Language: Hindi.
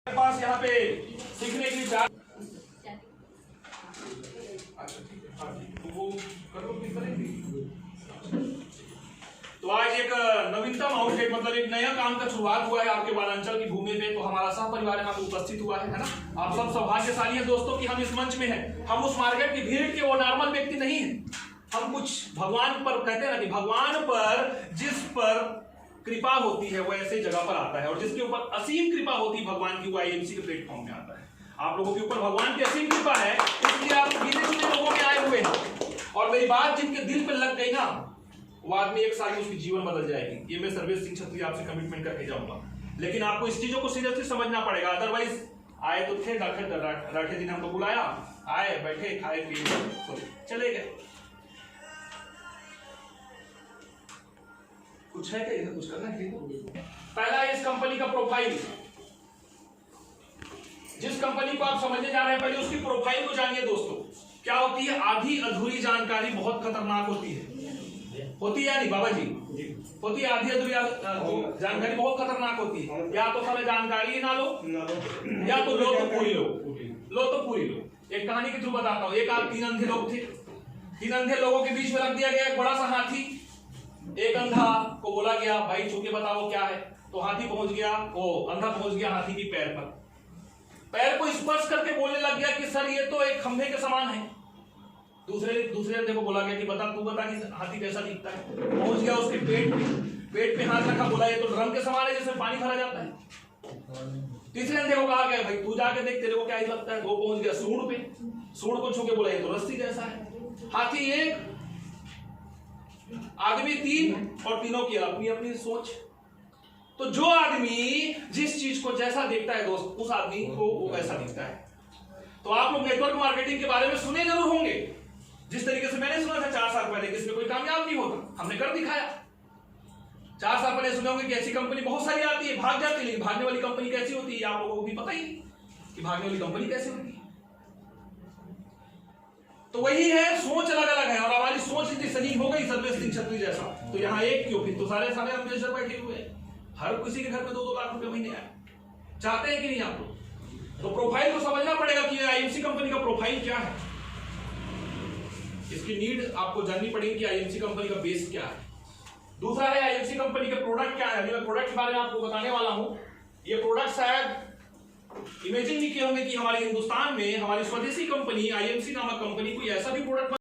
पास यहाँ पे सीखने के लिए चार तो आज एक नवीनतम आउटलेट मतलब एक नया काम का शुरुआत हुआ है आपके बालांचल की भूमि पे। तो हमारा सब परिवार यहाँ पे उपस्थित हुआ है ना। आप सब सौभाग्यशाली हैं दोस्तों कि हम इस मंच में हैं। हम उस मार्केट की भीड़ के वो नॉर्मल व्यक्ति नहीं है। हम कुछ भगवान पर कहते हैं ना कि भगवान पर जिस पर कृपा होती है वो ऐसे जगह पर आता है, और जिसके ऊपर असीम कृपा होती है भगवान की वो आईएमसी के प्लेटफॉर्म में आता है। आप लोगों के ऊपर भगवान की असीम कृपा है, इसलिए आप गिने चुने लोगों में आए हुए हैं। और मेरी बात जिनके दिल पे लग गई ना, वो आदमी एक साल में उसकी जीवन बदल जाएगी। ये मैं सर्वेश सिंह छत्री आपसे कमिटमेंट करके जाऊंगा। लेकिन आपको इस चीजों को सीरियसली समझना पड़ेगा, अदरवाइज आए तो थे राठे जी ने हमको बुलाया, आए बैठे खाए पिए चले गए। कुछ है क्या, कुछ करना है? पहला इस कंपनी का प्रोफाइल। जिस कंपनी को आप समझने जा रहे हैं पहले उसकी प्रोफाइल को जानिए दोस्तों। क्या होती है? आधी अधूरी जानकारी बहुत खतरनाक होती है। होती है या नहीं बाबा जी? होती है आधी अधूरी जानकारी बहुत खतरनाक होती है। या तो सारे जानकारी ना लो, या तो लो तो पूरी लो। लो तो पूरी लो। एक कहानी के थ्रू बताता हूँ। एक आप तीन अंधे लोग थे। तीन अंधे लोगों के बीच में रख दिया गया एक बड़ा सा हाथी। एक अंधा को बोला गया भाई छू के बताओ क्या है। तो हाथी पहुंच गया, वो अंधा पहुंच गया हाथी की पैर पर। पैर को स्पर्श करके बोलने लग गया कि सर ये तो एक खंभे के समान है। दूसरे अंधे को बोला गया कि बता तू बता कि हाथी कैसा दिखता है। पहुंच गया उसके पेट पे हाथ रखा, बोला ये तो ड्रम के समान है जिसमें पानी भरा जाता है। तीसरे अंधे को कहा गया भाई तू जाके देख तेरे को क्या ही लगता है। वो पहुंच गया सूंड पे, सूंड को छू के बोला ये तो रस्सी जैसा है। हाथी एक, आदमी तीन, और तीनों की अपनी अपनी सोच। तो जो आदमी जिस चीज को जैसा देखता है दोस्त, उस आदमी को वो वैसा दिखता है। तो आप लोग नेटवर्क मार्केटिंग के बारे में सुने जरूर होंगे। जिस तरीके से मैंने सुना था 4 साल पहले कि इसमें कोई कामयाब नहीं होता, हमने कर दिखाया। 4 साल पहले सुने होंगे कि ऐसी कंपनी बहुत सारी आती है, भाग जाती है। लेकिन भागने वाली कंपनी कैसी होती है आप लोगों को भी पता ही कि भागने वाली कंपनी कैसी होती है। तो वही है, सोच अलग अलग है। और हमारी सोच इतनी सही हो गई सर्वेश सिंह छत्री जैसा, तो यहाँ एक क्यों, फिर तो सारे अम्बेसडर बैठे हुए हैं। हर किसी के घर में 2-2 लाख रुपए महीने आए। चाहते हैं कि नहीं आप लोग? तो प्रोफाइल को समझना पड़ेगा कि आईएमसी कंपनी का प्रोफाइल क्या है। इसकी नीड आपको जाननी पड़ेगी कि आईएमसी कंपनी का बेस क्या है। दूसरा है आईएमसी कंपनी के प्रोडक्ट क्या है। अभी मैं प्रोडक्ट के बारे में आपको बताने वाला हूं। ये प्रोडक्ट शायद इमेजिन नहीं किए होंगे कि हमारे हिंदुस्तान में हमारी स्वदेशी कंपनी आईएमसी नामक कंपनी कोई ऐसा भी प्रोडक्ट